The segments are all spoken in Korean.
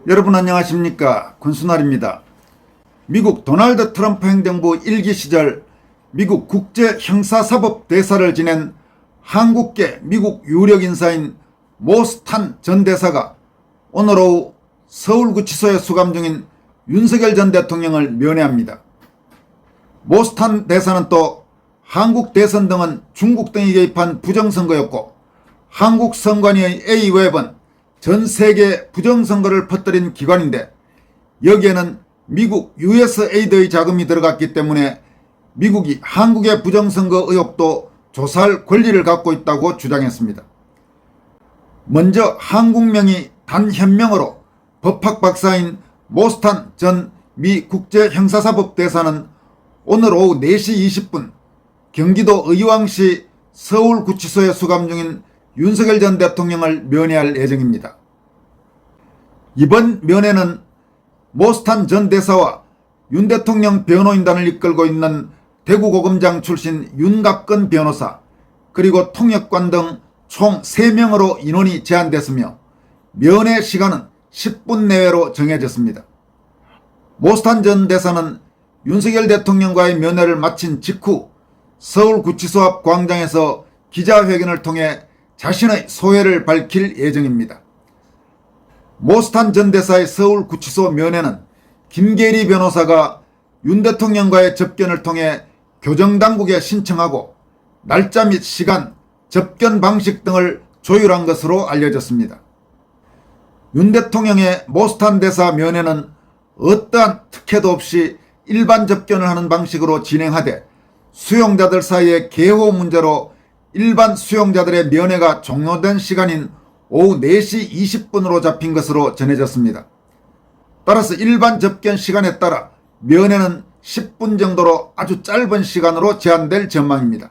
여러분 안녕하십니까? 권순알입니다. 미국 도널드 트럼프 행정부 1기 시절 미국 국제형사사법대사를 지낸 한국계 미국 유력 인사인 모스탄 전 대사가 오늘 오후 서울구치소에 수감 중인 윤석열 전 대통령을 면회합니다. 모스탄 대사는 또 한국 대선 등은 중국 등이 개입한 부정선거였고 한국 선관위의 A웹은 전 세계 부정선거를 퍼뜨린 기관인데 여기에는 미국 USAID의 자금이 들어갔기 때문에 미국이 한국의 부정선거 의혹도 조사할 권리를 갖고 있다고 주장했습니다. 먼저 한국명의 단현명으로 법학 박사인 모스탄 전 미 국제형사사법대사는 오늘 오후 4시 20분 경기도 의왕시 서울구치소에 수감 중인 윤석열 전 대통령을 면회할 예정입니다. 이번 면회는 모스탄 전 대사와 윤 대통령 변호인단을 이끌고 있는 대구고검장 출신 윤갑근 변호사 그리고 통역관 등 총 3명으로 인원이 제한됐으며 면회 시간은 10분 내외로 정해졌습니다. 모스탄 전 대사는 윤석열 대통령과의 면회를 마친 직후 서울구치소 앞 광장에서 기자회견을 통해 자신의 소회를 밝힐 예정입니다. 모스탄 전 대사의 서울구치소 면회는 김계리 변호사가 윤 대통령과의 접견을 통해 교정당국에 신청하고 날짜 및 시간, 접견 방식 등을 조율한 것으로 알려졌습니다. 윤 대통령의 모스탄 대사 면회는 어떠한 특혜도 없이 일반 접견을 하는 방식으로 진행하되 수용자들 사이의 계호 문제로 일반 수용자들의 면회가 종료된 시간인 오후 4시 20분으로 잡힌 것으로 전해졌습니다. 따라서 일반 접견 시간에 따라 면회는 10분 정도로 아주 짧은 시간으로 제한될 전망입니다.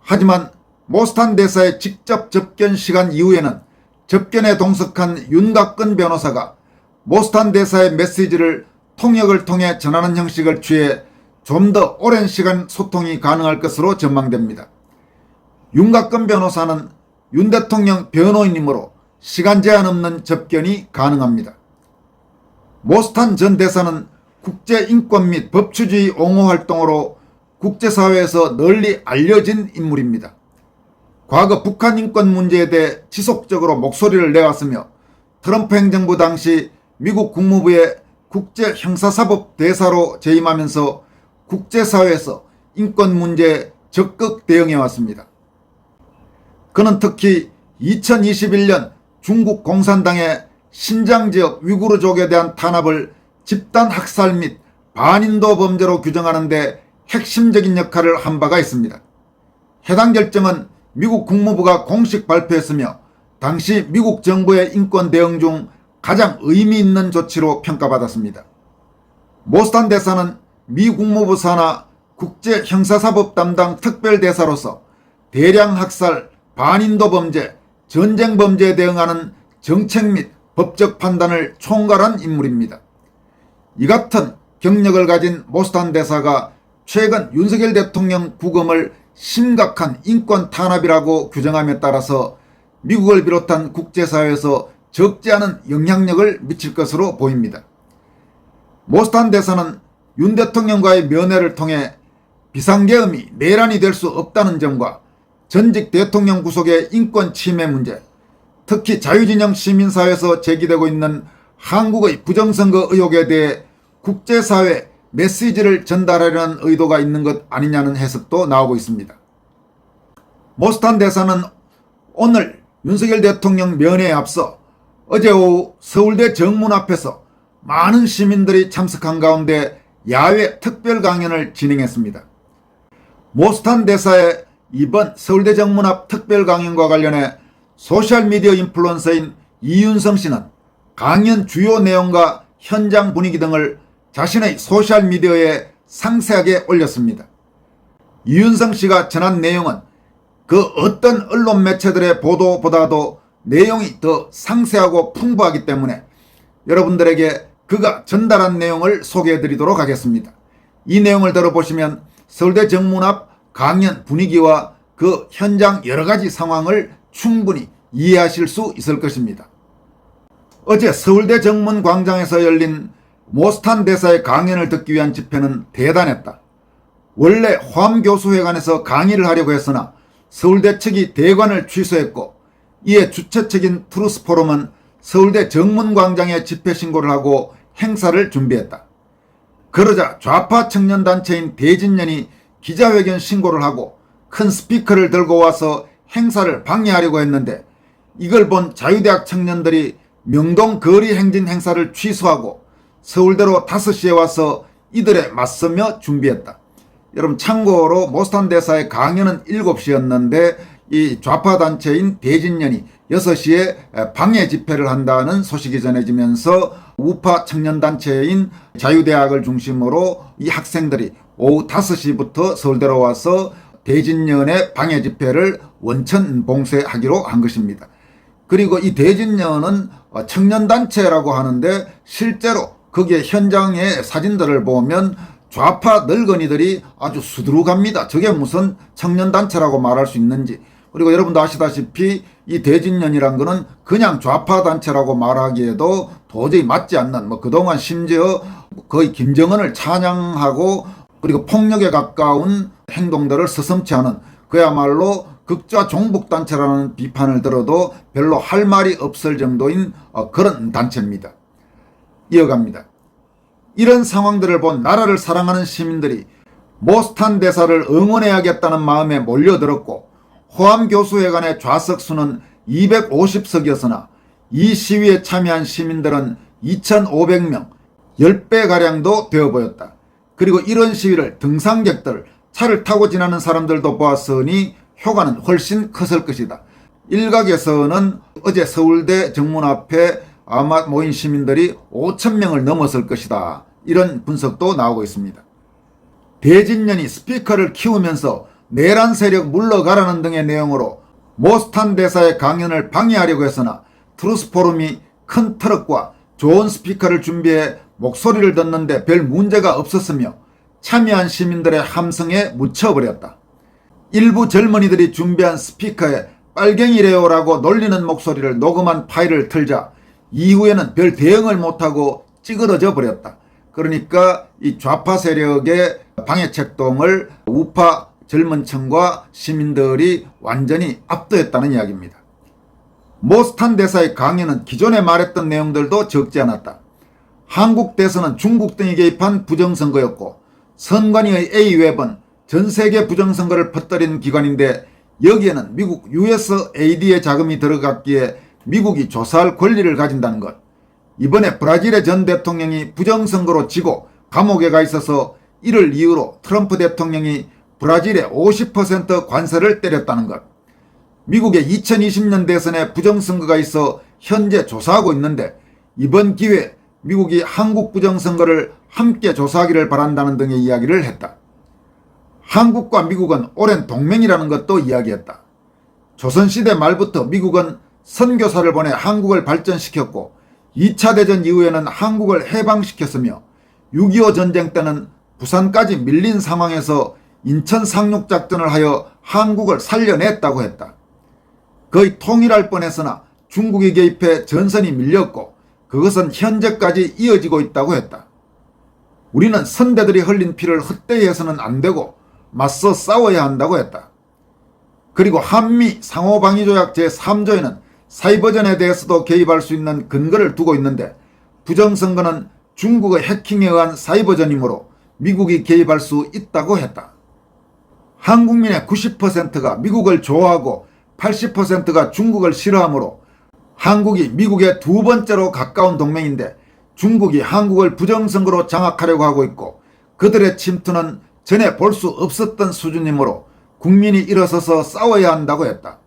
하지만 모스탄 대사의 직접 접견 시간 이후에는 접견에 동석한 윤갑근 변호사가 모스탄 대사의 메시지를 통역을 통해 전하는 형식을 취해 좀 더 오랜 시간 소통이 가능할 것으로 전망됩니다. 윤갑근 변호사는 윤 대통령 변호인이므로 시간 제한 없는 접견이 가능합니다. 모스탄 전 대사는 국제인권 및 법치주의 옹호 활동으로 국제사회에서 널리 알려진 인물입니다. 과거 북한 인권 문제에 대해 지속적으로 목소리를 내왔으며 트럼프 행정부 당시 미국 국무부의 국제형사사법 대사로 재임하면서 국제사회에서 인권 문제에 적극 대응해왔습니다. 그는 특히 2021년 중국 공산당의 신장지역 위구르족에 대한 탄압을 집단 학살 및 반인도 범죄로 규정하는 데 핵심적인 역할을 한 바가 있습니다. 해당 결정은 미국 국무부가 공식 발표했으며 당시 미국 정부의 인권 대응 중 가장 의미 있는 조치로 평가받았습니다. 모스탄 대사는 미 국무부 산하 국제형사사법 담당 특별대사로서 대량 학살, 반인도 범죄, 전쟁 범죄에 대응하는 정책 및 법적 판단을 총괄한 인물입니다. 이 같은 경력을 가진 모스탄 대사가 최근 윤석열 대통령 부검을 심각한 인권 탄압이라고 규정함에 따라서 미국을 비롯한 국제사회에서 적지 않은 영향력을 미칠 것으로 보입니다. 모스탄 대사는 윤 대통령과의 면회를 통해 비상계엄이 내란이 될 수 없다는 점과 전직 대통령 구속의 인권 침해 문제, 특히 자유진영 시민사회에서 제기되고 있는 한국의 부정선거 의혹에 대해 국제사회에 메시지를 전달하려는 의도가 있는 것 아니냐는 해석도 나오고 있습니다. 모스탄 대사는 오늘 윤석열 대통령 면회에 앞서 어제 오후 서울대 정문 앞에서 많은 시민들이 참석한 가운데 야외 특별 강연을 진행했습니다. 모스탄 대사의 이번 서울대 정문 앞 특별 강연과 관련해 소셜미디어 인플루언서인 이윤성 씨는 강연 주요 내용과 현장 분위기 등을 자신의 소셜미디어에 상세하게 올렸습니다. 이윤성 씨가 전한 내용은 그 어떤 언론 매체들의 보도보다도 내용이 더 상세하고 풍부하기 때문에 여러분들에게 그가 전달한 내용을 소개해 드리도록 하겠습니다. 이 내용을 들어보시면 서울대 정문 앞 강연 분위기와 그 현장 여러가지 상황을 충분히 이해하실 수 있을 것입니다. 어제 서울대 정문광장에서 열린 모스탄 대사의 강연을 듣기 위한 집회는 대단했다. 원래 호암교수회관에서 강의를 하려고 했으나 서울대 측이 대관을 취소했고, 이에 주최 측인 트루스포럼은 서울대 정문광장에 집회 신고를 하고 행사를 준비했다. 그러자 좌파 청년단체인 대진년이 기자회견 신고를 하고 큰 스피커를 들고 와서 행사를 방해하려고 했는데, 이걸 본 자유대학 청년들이 명동 거리 행진 행사를 취소하고 서울대로 5시에 와서 이들에 맞서며 준비했다. 여러분, 참고로 모스탄 대사의 강연은 7시였는데 이 좌파 단체인 대진년이 6시에 방해 집회를 한다는 소식이 전해지면서 우파 청년단체인 자유대학을 중심으로 이 학생들이 오후 5시부터 서울대로 와서 대진년의 방해 집회를 원천 봉쇄하기로 한 것입니다. 그리고 이 대진년은 청년단체라고 하는데 실제로 거기에 현장의 사진들을 보면 좌파 늙은이들이 아주 수두룩합니다. 저게 무슨 청년단체라고 말할 수 있는지. 그리고 여러분도 아시다시피 이 대진년이란 거는 그냥 좌파 단체라고 말하기에도 도저히 맞지 않는, 그동안 심지어 거의 김정은을 찬양하고 그리고 폭력에 가까운 행동들을 서슴지 않은, 그야말로 극좌 종북단체라는 비판을 들어도 별로 할 말이 없을 정도인 그런 단체입니다. 이어갑니다. 이런 상황들을 본 나라를 사랑하는 시민들이 모스탄 대사를 응원해야겠다는 마음에 몰려들었고, 호암교수회관의 좌석 수는 250석이었으나 이 시위에 참여한 시민들은 2,500명, 10배가량도 되어 보였다. 그리고 이런 시위를 등산객들, 차를 타고 지나는 사람들도 보았으니 효과는 훨씬 컸을 것이다. 일각에서는 어제 서울대 정문 앞에 아마 모인 시민들이 5,000명을 넘었을 것이다. 이런 분석도 나오고 있습니다. 대진년이 스피커를 키우면서 내란 세력 물러가라는 등의 내용으로 모스탄 대사의 강연을 방해하려고 했으나 트루스포럼이 큰 트럭과 좋은 스피커를 준비해 목소리를 듣는데 별 문제가 없었으며 참여한 시민들의 함성에 묻혀버렸다. 일부 젊은이들이 준비한 스피커에 빨갱이래요라고 놀리는 목소리를 녹음한 파일을 틀자 이후에는 별 대응을 못하고 찌그러져 버렸다. 그러니까 이 좌파 세력의 방해책동을 우파 젊은 층과 시민들이 완전히 압도했다는 이야기입니다. 모스탄 대사의 강연은 기존에 말했던 내용들도 적지 않았다. 한국 대선은 중국 등이 개입한 부정선거였고, 선관위의 A웹은 전세계 부정선거를 퍼뜨린 기관인데 여기에는 미국 USAID의 자금이 들어갔기에 미국이 조사할 권리를 가진다는 것, 이번에 브라질의 전 대통령이 부정선거로 지고 감옥에 가 있어서 이를 이유로 트럼프 대통령이 브라질에 50% 관세를 때렸다는 것, 미국의 2020년 대선에 부정선거가 있어 현재 조사하고 있는데 이번 기회에 미국이 한국 부정선거를 함께 조사하기를 바란다는 등의 이야기를 했다. 한국과 미국은 오랜 동맹이라는 것도 이야기했다. 조선시대 말부터 미국은 선교사를 보내 한국을 발전시켰고 2차 대전 이후에는 한국을 해방시켰으며 6.25 전쟁 때는 부산까지 밀린 상황에서 인천 상륙작전을 하여 한국을 살려냈다고 했다. 거의 통일할 뻔했으나 중국이 개입해 전선이 밀렸고 그것은 현재까지 이어지고 있다고 했다. 우리는 선대들이 흘린 피를 헛되이 해서는 안 되고 맞서 싸워야 한다고 했다. 그리고 한미 상호방위조약 제3조에는 사이버전에 대해서도 개입할 수 있는 근거를 두고 있는데 부정선거는 중국의 해킹에 의한 사이버전이므로 미국이 개입할 수 있다고 했다. 한국민의 90%가 미국을 좋아하고 80%가 중국을 싫어하므로 한국이 미국의 두 번째로 가까운 동맹인데 중국이 한국을 부정선거로 장악하려고 하고 있고 그들의 침투는 전에 볼 수 없었던 수준이므로 국민이 일어서서 싸워야 한다고 했다.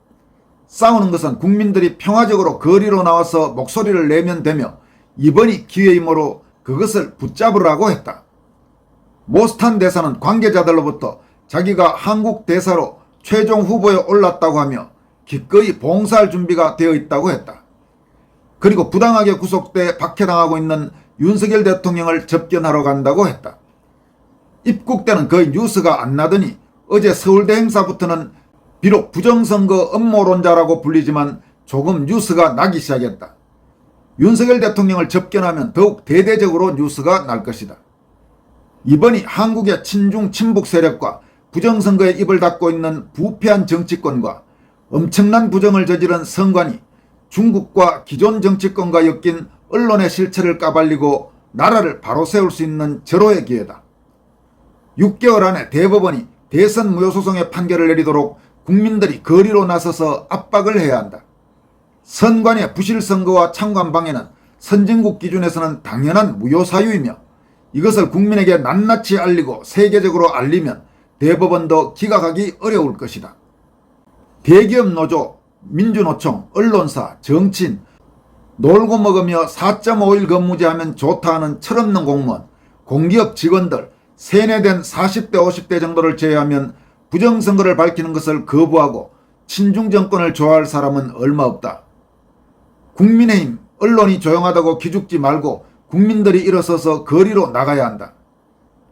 싸우는 것은 국민들이 평화적으로 거리로 나와서 목소리를 내면 되며 이번이 기회이므로 그것을 붙잡으라고 했다. 모스탄 대사는 관계자들로부터 자기가 한국 대사로 최종 후보에 올랐다고 하며 기꺼이 봉사할 준비가 되어 있다고 했다. 그리고 부당하게 구속돼 박해당하고 있는 윤석열 대통령을 접견하러 간다고 했다. 입국 때는 거의 뉴스가 안 나더니 어제 서울대 행사부터는 비록 부정선거 음모론자라고 불리지만 조금 뉴스가 나기 시작했다. 윤석열 대통령을 접견하면 더욱 대대적으로 뉴스가 날 것이다. 이번이 한국의 친중 친북 세력과 부정선거에 입을 닫고 있는 부패한 정치권과 엄청난 부정을 저지른 선관위, 중국과 기존 정치권과 엮인 언론의 실체를 까발리고 나라를 바로 세울 수 있는 절호의 기회다. 6개월 안에 대법원이 대선 무효소송의 판결을 내리도록 국민들이 거리로 나서서 압박을 해야 한다. 선관위의 부실선거와 창관방해는 선진국 기준에서는 당연한 무효사유이며 이것을 국민에게 낱낱이 알리고 세계적으로 알리면 대법원도 기각하기 어려울 것이다. 대기업 노조, 민주노총, 언론사, 정치인, 놀고 먹으며 4.5일 근무제하면 좋다 하는 철없는 공무원, 공기업 직원들, 세뇌된 40대 50대 정도를 제외하면 부정선거를 밝히는 것을 거부하고 친중정권을 좋아할 사람은 얼마 없다. 국민의힘, 언론이 조용하다고 기죽지 말고 국민들이 일어서서 거리로 나가야 한다.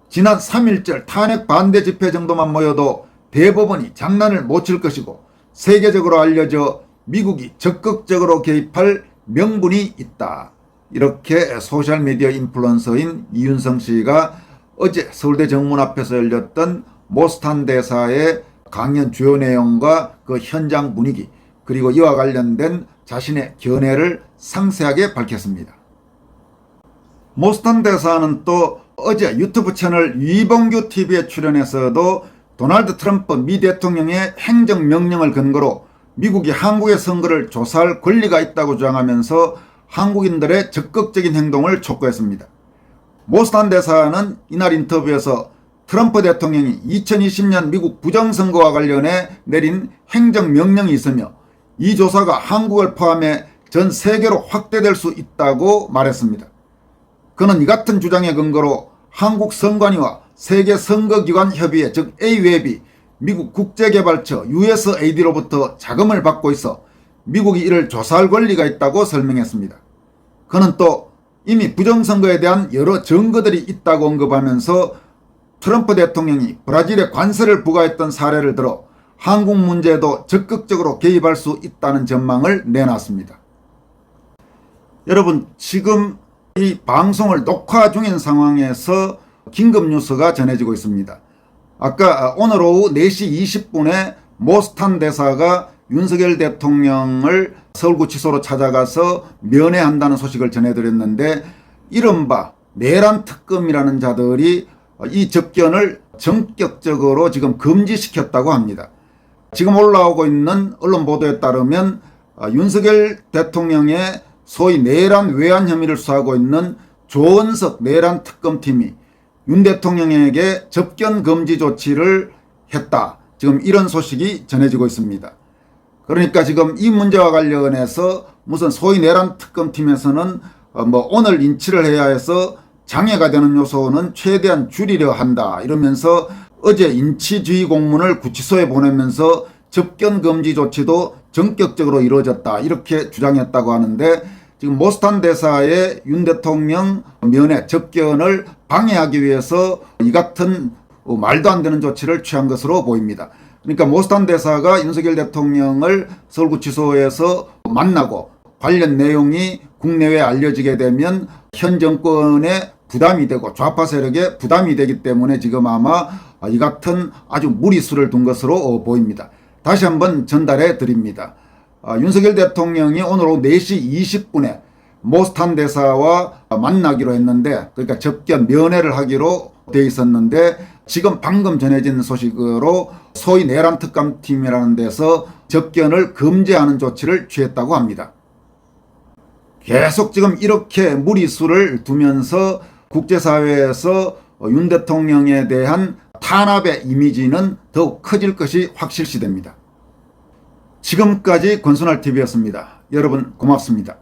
지난 3.1절 탄핵 반대 집회 정도만 모여도 대법원이 장난을 못 칠 것이고 세계적으로 알려져 미국이 적극적으로 개입할 명분이 있다. 이렇게 소셜미디어 인플루언서인 이윤성 씨가 어제 서울대 정문 앞에서 열렸던 모스탄 대사의 강연 주요 내용과 그 현장 분위기 그리고 이와 관련된 자신의 견해를 상세하게 밝혔습니다. 모스탄 대사는 또 어제 유튜브 채널 위봉규 TV에 출연해서도 도널드 트럼프 미 대통령의 행정명령을 근거로 미국이 한국의 선거를 조사할 권리가 있다고 주장하면서 한국인들의 적극적인 행동을 촉구했습니다. 모스탄 대사는 이날 인터뷰에서 트럼프 대통령이 2020년 미국 부정선거와 관련해 내린 행정명령이 있으며 이 조사가 한국을 포함해 전 세계로 확대될 수 있다고 말했습니다. 그는 이 같은 주장의 근거로 한국 선관위와 세계선거기관협의회 즉 AWEB이 미국 국제개발처 USAID로부터 자금을 받고 있어 미국이 이를 조사할 권리가 있다고 설명했습니다. 그는 또 이미 부정선거에 대한 여러 증거들이 있다고 언급하면서 트럼프 대통령이 브라질에 관세를 부과했던 사례를 들어 한국 문제에도 적극적으로 개입할 수 있다는 전망을 내놨습니다. 여러분, 지금 이 방송을 녹화 중인 상황에서 긴급 뉴스가 전해지고 있습니다. 아까 오늘 오후 4시 20분에 모스탄 대사가 윤석열 대통령을 서울구치소로 찾아가서 면회한다는 소식을 전해드렸는데 이른바 내란 특검이라는 자들이 이 접견을 전격적으로 지금 금지시켰다고 합니다. 지금 올라오고 있는 언론 보도에 따르면 윤석열 대통령의 소위 내란 외환 혐의를 수사하고 있는 조은석 내란 특검팀이 윤 대통령에게 접견 금지 조치를 했다. 지금 이런 소식이 전해지고 있습니다. 그러니까 지금 이 문제와 관련해서 무슨 소위 내란 특검팀에서는 오늘 인치를 해야 해서 장애가 되는 요소는 최대한 줄이려 한다. 이러면서 어제 인치주의 공문을 구치소에 보내면서 접견 금지 조치도 전격적으로 이루어졌다. 이렇게 주장했다고 하는데 지금 모스탄 대사의 윤 대통령 면회 접견을 방해하기 위해서 이 같은 말도 안 되는 조치를 취한 것으로 보입니다. 그러니까 모스탄 대사가 윤석열 대통령을 서울구치소에서 만나고 관련 내용이 국내외에 알려지게 되면 현 정권에 부담이 되고 좌파 세력에 부담이 되기 때문에 지금 아마 이 같은 아주 무리수를 둔 것으로 보입니다. 다시 한번 전달해 드립니다. 윤석열 대통령이 오늘 오후 4시 20분에 모스탄 대사와 만나기로 했는데 그러니까 접견 면회를 하기로 돼 있었는데 지금 방금 전해진 소식으로 소위 내란 특검팀이라는 데서 접견을 금지하는 조치를 취했다고 합니다. 계속 지금 이렇게 무리수를 두면서 국제사회에서 윤 대통령에 대한 탄압의 이미지는 더욱 커질 것이 확실시됩니다. 지금까지 권순할TV였습니다. 여러분 고맙습니다.